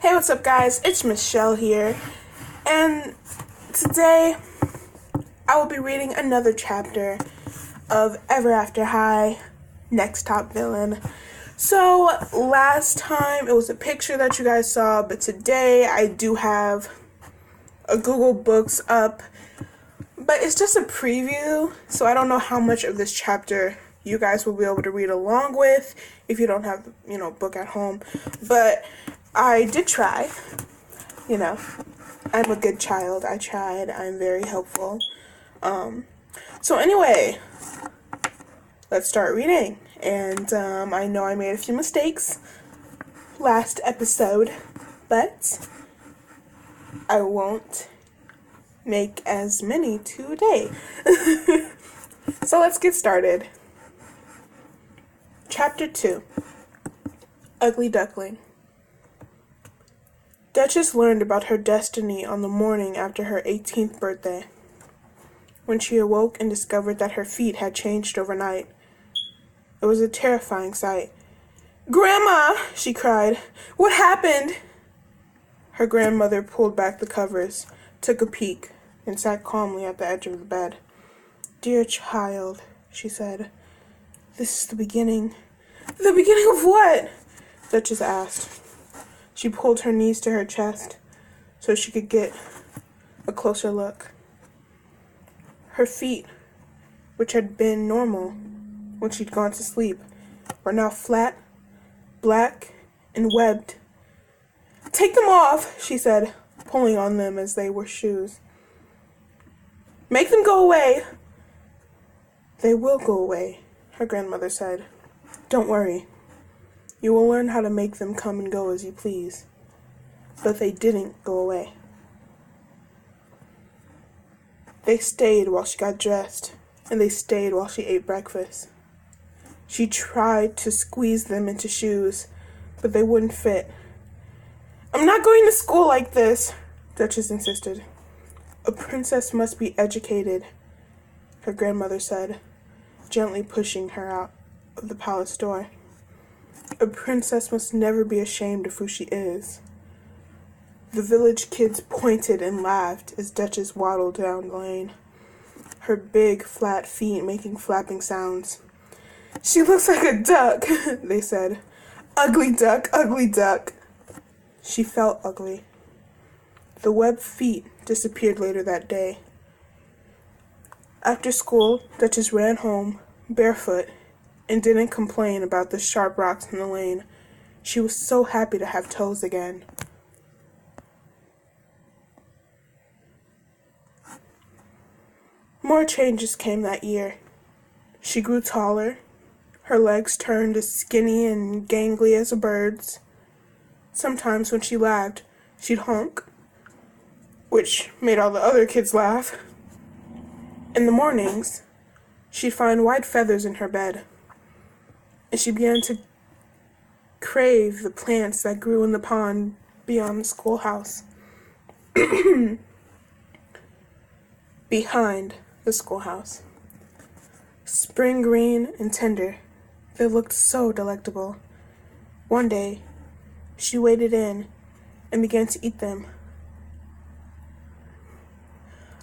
Hey, what's up, guys? It's Michelle here, and today I will be reading another chapter of Ever After High, Next Top Villain. So, last time it was a picture that you guys saw, but today I do have a Google Books up, but it's just a preview, so I don't know how much of this chapter you guys will be able to read along with if you don't have, book at home, but I did try. I'm a good child. I tried. I'm very helpful. So anyway, let's start reading. And I know I made a few mistakes last episode, but I won't make as many today. So let's get started. Chapter 2. Ugly Duckling. Duchess learned about her destiny on the morning after her 18th birthday, when she awoke and discovered that her feet had changed overnight. It was a terrifying sight. "Grandma!" she cried. "What happened?" Her grandmother pulled back the covers, took a peek, and sat calmly at the edge of the bed. "Dear child," she said, "this is the beginning." "The beginning of what?" Duchess asked. She pulled her knees to her chest so she could get a closer look. Her feet, which had been normal when she'd gone to sleep, were now flat, black, and webbed. "Take them off," she said, pulling on them as they were shoes. "Make them go away." "They will go away," her grandmother said. "Don't worry. You will learn how to make them come and go as you please." But they didn't go away. They stayed while she got dressed, and they stayed while she ate breakfast. She tried to squeeze them into shoes, but they wouldn't fit. "I'm not going to school like this," Duchess insisted. "A princess must be educated," her grandmother said, gently pushing her out of the palace door. "A princess must never be ashamed of who she is." The village kids pointed and laughed as Duchess waddled down the lane, her big, flat feet making flapping sounds. "She looks like a duck," they said. "Ugly duck, ugly duck." She felt ugly. The webbed feet disappeared later that day. After school, Duchess ran home, barefoot, and didn't complain about the sharp rocks in the lane. She was so happy to have toes again. More changes came that year. She grew taller. Her legs turned as skinny and gangly as a bird's. Sometimes when she laughed, she'd honk, which made all the other kids laugh. In the mornings, she'd find white feathers in her bed, and she began to crave the plants that grew in the pond beyond the schoolhouse. Behind the schoolhouse. Spring green and tender, they looked so delectable. One day, she waded in and began to eat them.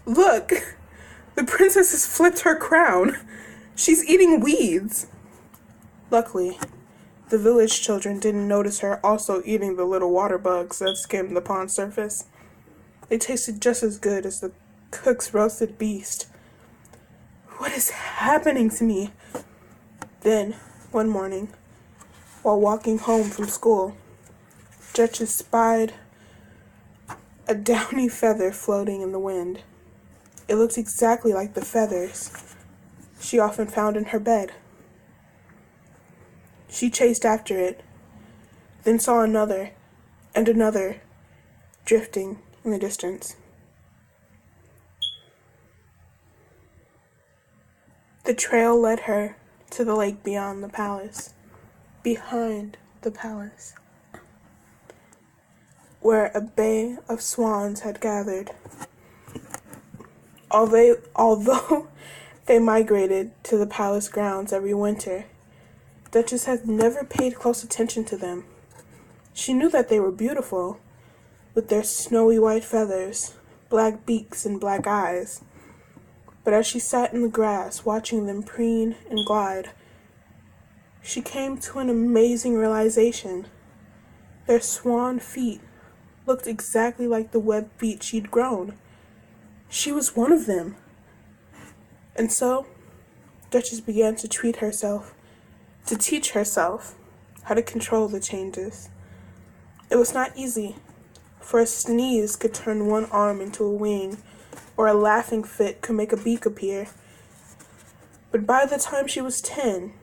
"Look! The princess has flipped her crown. She's eating weeds." Luckily, the village children didn't notice her also eating the little water bugs that skimmed the pond surface. They tasted just as good as the cook's roasted beast. "What is happening to me?" Then, one morning, while walking home from school, Duchess spied a downy feather floating in the wind. It looked exactly like the feathers she often found in her bed. She chased after it, then saw another and another drifting in the distance. The trail led her to the lake beyond the palace, behind the palace, where a bay of swans had gathered. Although they migrated to the palace grounds every winter, Duchess had never paid close attention to them. She knew that they were beautiful, with their snowy white feathers, black beaks, and black eyes. But as she sat in the grass watching them preen and glide, she came to an amazing realization. Their swan feet looked exactly like the webbed feet she'd grown. She was one of them. And so, Duchess began to teach herself how to control the changes. It was not easy, for a sneeze could turn one arm into a wing, or a laughing fit could make a beak appear. But by the time she was 10,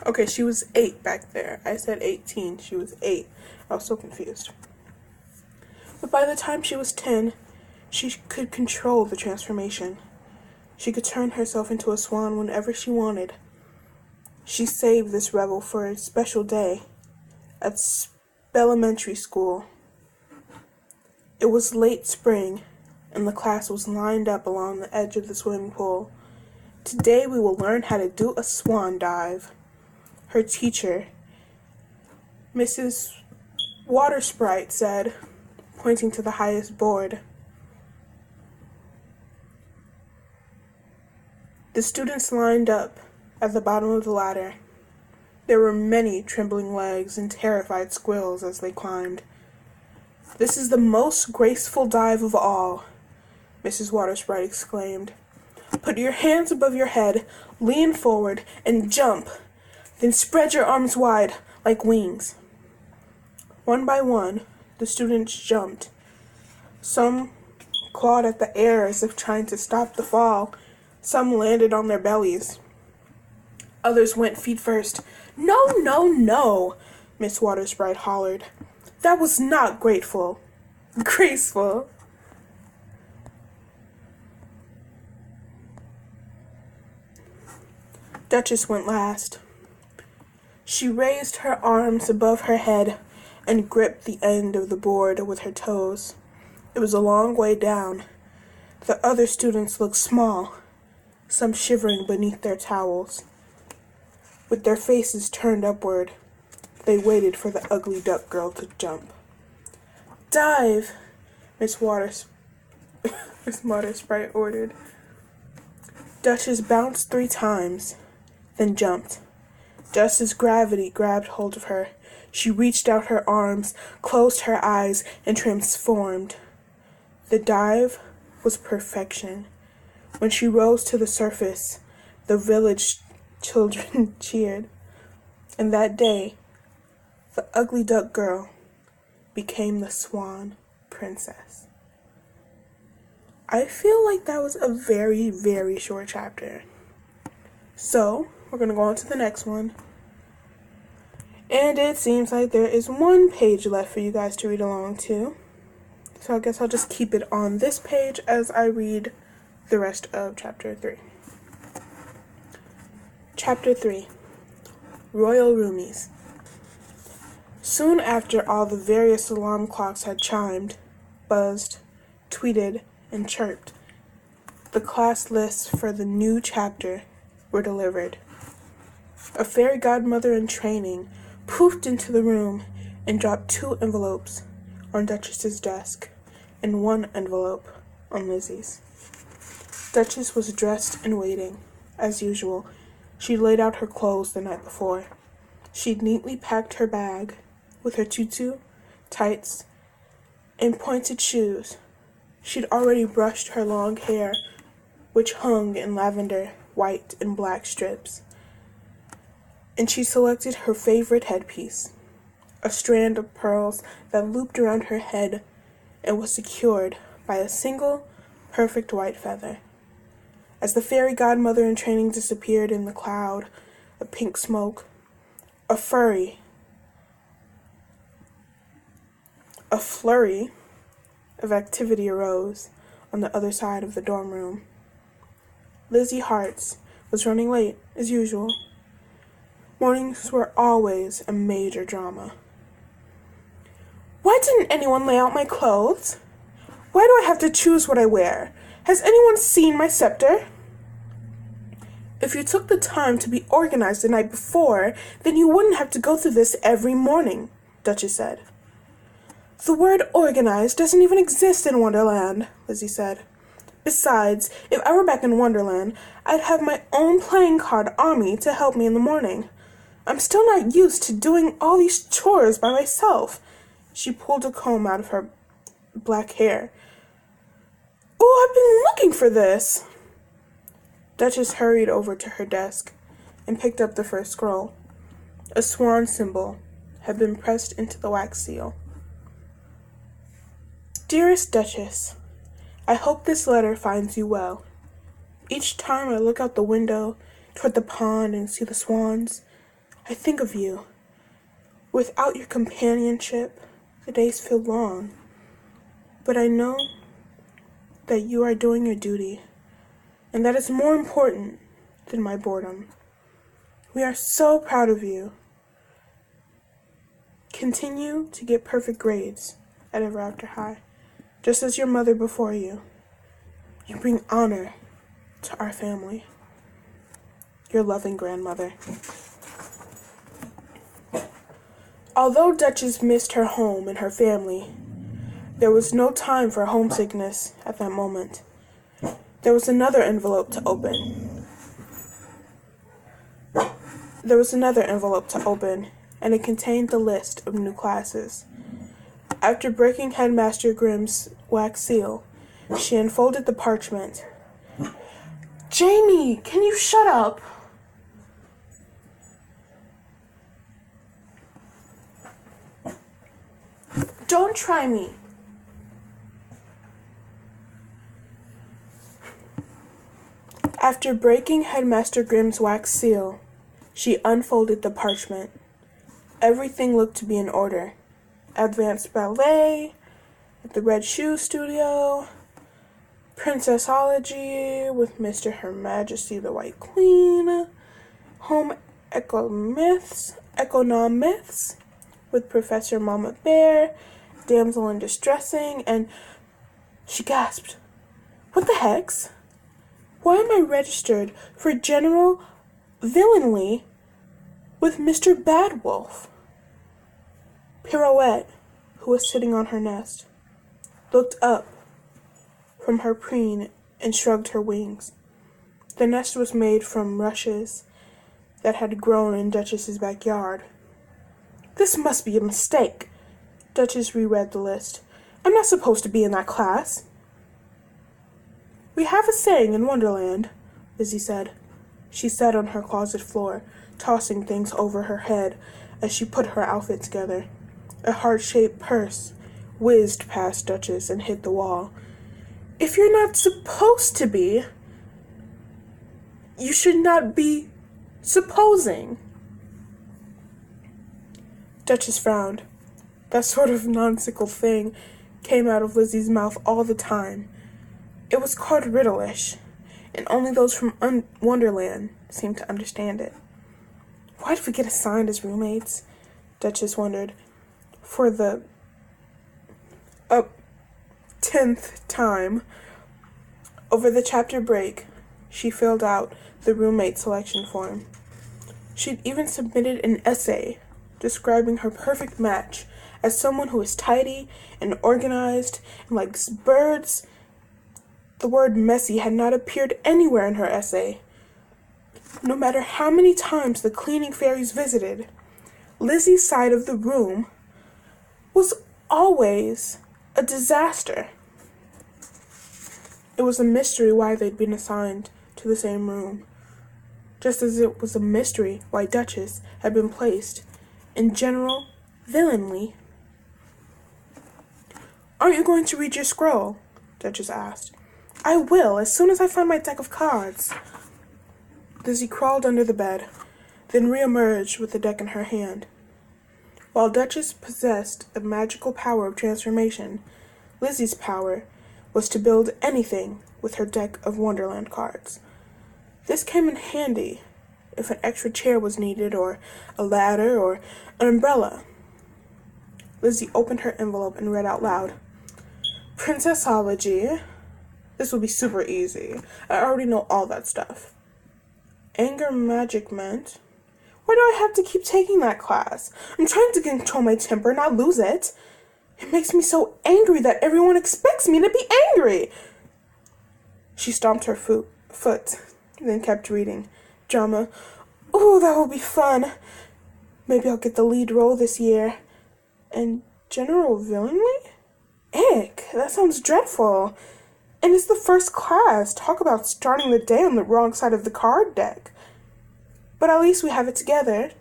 okay, she was 8 back there. I said 18. She was 8. I was so confused. But by the time she was 10, she could control the transformation. She could turn herself into a swan whenever she wanted. She saved this rebel for a special day at elementary school. It was late spring, and the class was lined up along the edge of the swimming pool. Today we will learn how to do a swan dive. Her teacher, Mrs. Water Sprite, said, pointing to the highest board. The students lined up at the bottom of the ladder. There were many trembling legs and terrified squeals as they climbed. "This is the most graceful dive of all," Mrs. Water Sprite exclaimed. "Put your hands above your head, lean forward, and jump. Then spread your arms wide like wings." One by one, the students jumped. Some clawed at the air as if trying to stop the fall. Some landed on their bellies. Others went feet first. "No, no, no," Miss Water Sprite hollered. "That was not graceful." Duchess went last. She raised her arms above her head and gripped the end of the board with her toes. It was a long way down. The other students looked small, some shivering beneath their towels. With their faces turned upward, they waited for the ugly duck girl to jump. "Dive," Miss Water Sprite ordered. Duchess bounced 3 times, then jumped. Just as gravity grabbed hold of her, she reached out her arms, closed her eyes, and transformed. The dive was perfection. When she rose to the surface, the village children cheered. And that day, the ugly duck girl became the swan princess. I feel like that was a very, very short chapter. So, we're going to go on to the next one. And it seems like there is 1 page left for you guys to read along to. So I guess I'll just keep it on this page as I read the rest of Chapter 3. Chapter 3. Royal Roomies. Soon after all the various alarm clocks had chimed, buzzed, tweeted, and chirped, the class lists for the new chapter were delivered. A fairy godmother in training poofed into the room and dropped 2 envelopes on Duchess's desk and 1 envelope on Lizzie's. Duchess was dressed and waiting. As usual, she'd laid out her clothes the night before. She'd neatly packed her bag with her tutu, tights, and pointed shoes. She'd already brushed her long hair, which hung in lavender, white, and black strips. And she selected her favorite headpiece, a strand of pearls that looped around her head and was secured by a single, perfect white feather. As the fairy godmother in training disappeared in the cloud of pink smoke, a flurry of activity arose on the other side of the dorm room. Lizzie Hartz was running late, as usual. Mornings were always a major drama. "Why didn't anyone lay out my clothes? Why do I have to choose what I wear? Has anyone seen my scepter?" If you took the time to be organized the night before, then you wouldn't have to go through this every morning, Duchess said. The word organized doesn't even exist in Wonderland, Lizzie said. Besides, if I were back in Wonderland, I'd have my own playing card army to help me in the morning. I'm still not used to doing all these chores by myself. She pulled a comb out of her black hair. Oh, I've been looking for this. Duchess hurried over to her desk and picked up the first scroll. A swan symbol had been pressed into the wax seal. Dearest Duchess, I hope this letter finds you well. Each time I look out the window toward the pond and see the swans, I think of you. Without your companionship, the days feel long. But I know that you are doing your duty, and that is more important than my boredom. We are so proud of you. Continue to get perfect grades at Ever After High, just as your mother before you. You bring honor to our family. Your loving grandmother. Although Duchess missed her home and her family, there was no time for homesickness at that moment. There was another envelope to open. And it contained the list of new classes. After breaking Headmaster Grimm's wax seal, she unfolded the parchment. Jamie, can you shut up? Don't try me. After breaking Headmaster Grimm's wax seal, she unfolded the parchment. Everything looked to be in order. Advanced ballet, at the Red Shoe Studio, Princessology with Mr. Her Majesty the White Queen, Home Economics with Professor Mama Bear, Damsel in Distressing, and she gasped, "What the hex? Why am I registered for General Villainly with Mr. Badwolf?" Pirouette, who was sitting on her nest, looked up from her preen and shrugged her wings. The nest was made from rushes that had grown in Duchess's backyard. This must be a mistake. Duchess reread the list. I'm not supposed to be in that class. We have a saying in Wonderland, Lizzie said. She sat on her closet floor, tossing things over her head as she put her outfit together. A heart-shaped purse whizzed past Duchess and hit the wall. If you're not supposed to be, you should not be supposing. Duchess frowned. That sort of nonsensical thing came out of Lizzie's mouth all the time. It was called riddle-ish, and only those from Wonderland seemed to understand it. Why did we get assigned as roommates? Duchess wondered. For the 10th time. Over the chapter break, she filled out the roommate selection form. She'd even submitted an essay describing her perfect match as someone who is tidy and organized and likes birds. The word messy had not appeared anywhere in her essay. No matter how many times the cleaning fairies visited, Lizzie's side of the room was always a disaster. It was a mystery why they'd been assigned to the same room, just as it was a mystery why Duchess had been placed in General Villainly. Aren't you going to read your scroll? Duchess asked. I will, as soon as I find my deck of cards. Lizzie crawled under the bed, then reemerged with the deck in her hand. While Duchess possessed the magical power of transformation, Lizzie's power was to build anything with her deck of Wonderland cards. This came in handy if an extra chair was needed, or a ladder, or an umbrella. Lizzie opened her envelope and read out loud, Princessology. This will be super easy. I already know all that stuff. Anger management? Why do I have to keep taking that class? I'm trying to control my temper, not lose it. It makes me so angry that everyone expects me to be angry. She stomped her foot, then kept reading. Drama. Oh, that will be fun. Maybe I'll get the lead role this year. And general villainy? Ick, that sounds dreadful. And it's the first class. Talk about starting the day on the wrong side of the card deck. But at least we have it together.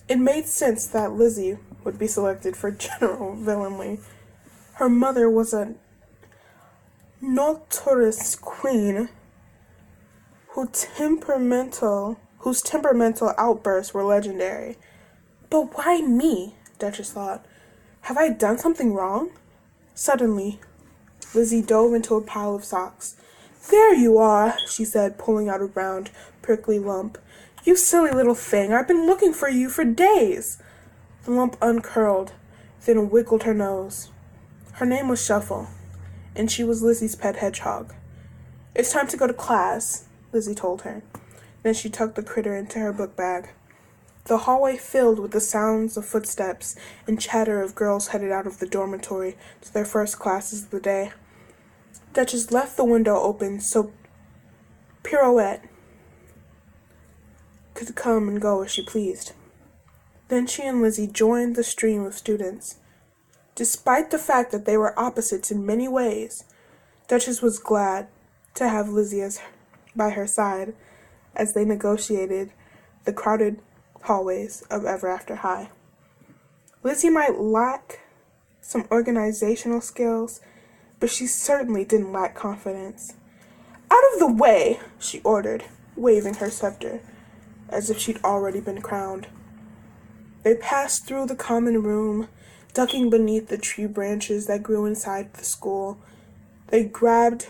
It made sense that Lizzie would be selected for general villainy. Her mother was a notorious queen whose temperamental outbursts were legendary. But why me? Duchess thought. Have I done something wrong? Suddenly, Lizzie dove into a pile of socks. There you are, she said, pulling out a round, prickly lump. You silly little thing, I've been looking for you for days. The lump uncurled, then wiggled her nose. Her name was Shuffle, and she was Lizzie's pet hedgehog. It's time to go to class, Lizzie told her. Then she tucked the critter into her book bag. The hallway filled with the sounds of footsteps and chatter of girls headed out of the dormitory to their first classes of the day. Duchess left the window open so Pirouette could come and go as she pleased. Then she and Lizzie joined the stream of students. Despite the fact that they were opposites in many ways, Duchess was glad to have Lizzie by her side as they negotiated the crowded hallways of Ever After High. Lizzie might lack some organizational skills, but she certainly didn't lack confidence. Out of the way, she ordered, waving her scepter, as if she'd already been crowned. They passed through the common room, ducking beneath the tree branches that grew inside the school. They grabbed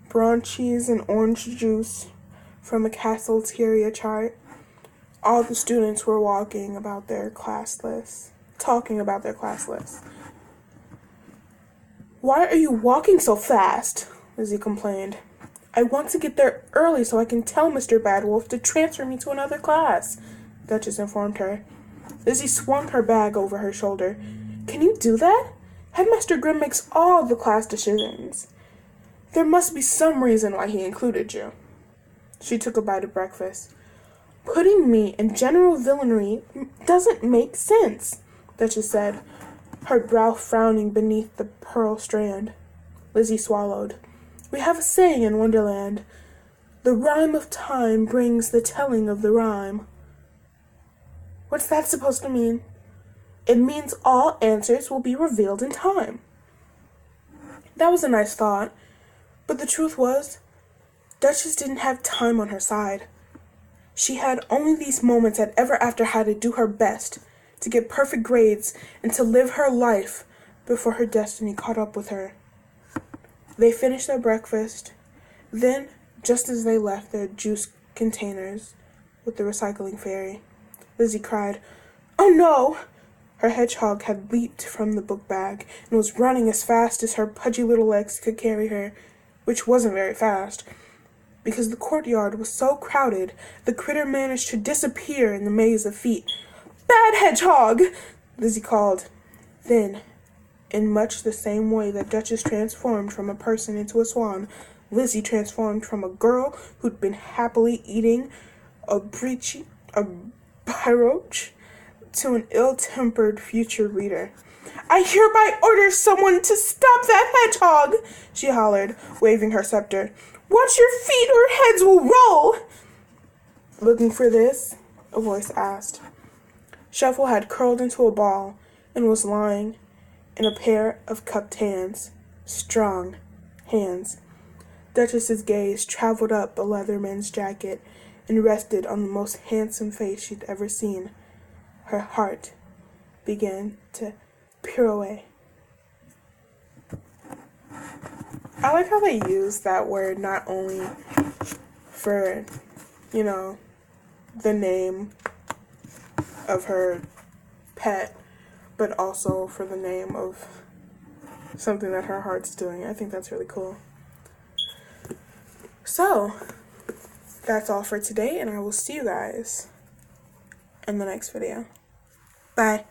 brunchies and orange juice from a cafeteria chart. All the students were talking about their class lists. Why are you walking so fast? Lizzie complained. I want to get there early so I can tell Mr. Badwolf to transfer me to another class, Duchess informed her. Lizzie swung her bag over her shoulder. Can you do that? Headmaster Grimm makes all the class decisions. There must be some reason why he included you. She took a bite of breakfast. Putting me in general villainy doesn't make sense, Duchess said, her brow frowning beneath the pearl strand. Lizzie swallowed. We have a saying in Wonderland. The rhyme of time brings the telling of the rhyme. What's that supposed to mean? It means all answers will be revealed in time. That was a nice thought, but the truth was, Duchess didn't have time on her side. She had only these moments at Ever After High to do her best, to get perfect grades, and to live her life before her destiny caught up with her. They finished their breakfast. Then, just as they left their juice containers with the recycling fairy, Lizzie cried, Oh no! Her hedgehog had leaped from the book bag and was running as fast as her pudgy little legs could carry her, which wasn't very fast. Because the courtyard was so crowded, the critter managed to disappear in the maze of feet. Bad hedgehog! Lizzie called. Then, in much the same way that Duchess transformed from a person into a swan, Lizzie transformed from a girl who'd been happily eating a brioche to an ill-tempered future reader. I hereby order someone to stop that hedgehog, she hollered, waving her scepter. Watch your feet or heads will roll! Looking for this? A voice asked. Shuffle had curled into a ball and was lying in a pair of cupped hands. Strong hands. Duchess's gaze traveled up a leatherman's jacket and rested on the most handsome face she'd ever seen. Her heart began to pirouette. I like how they use that word not only for, the name of her pet, but also for the name of something that her heart's doing. I think that's really cool. So, that's all for today, and I will see you guys in the next video. Bye.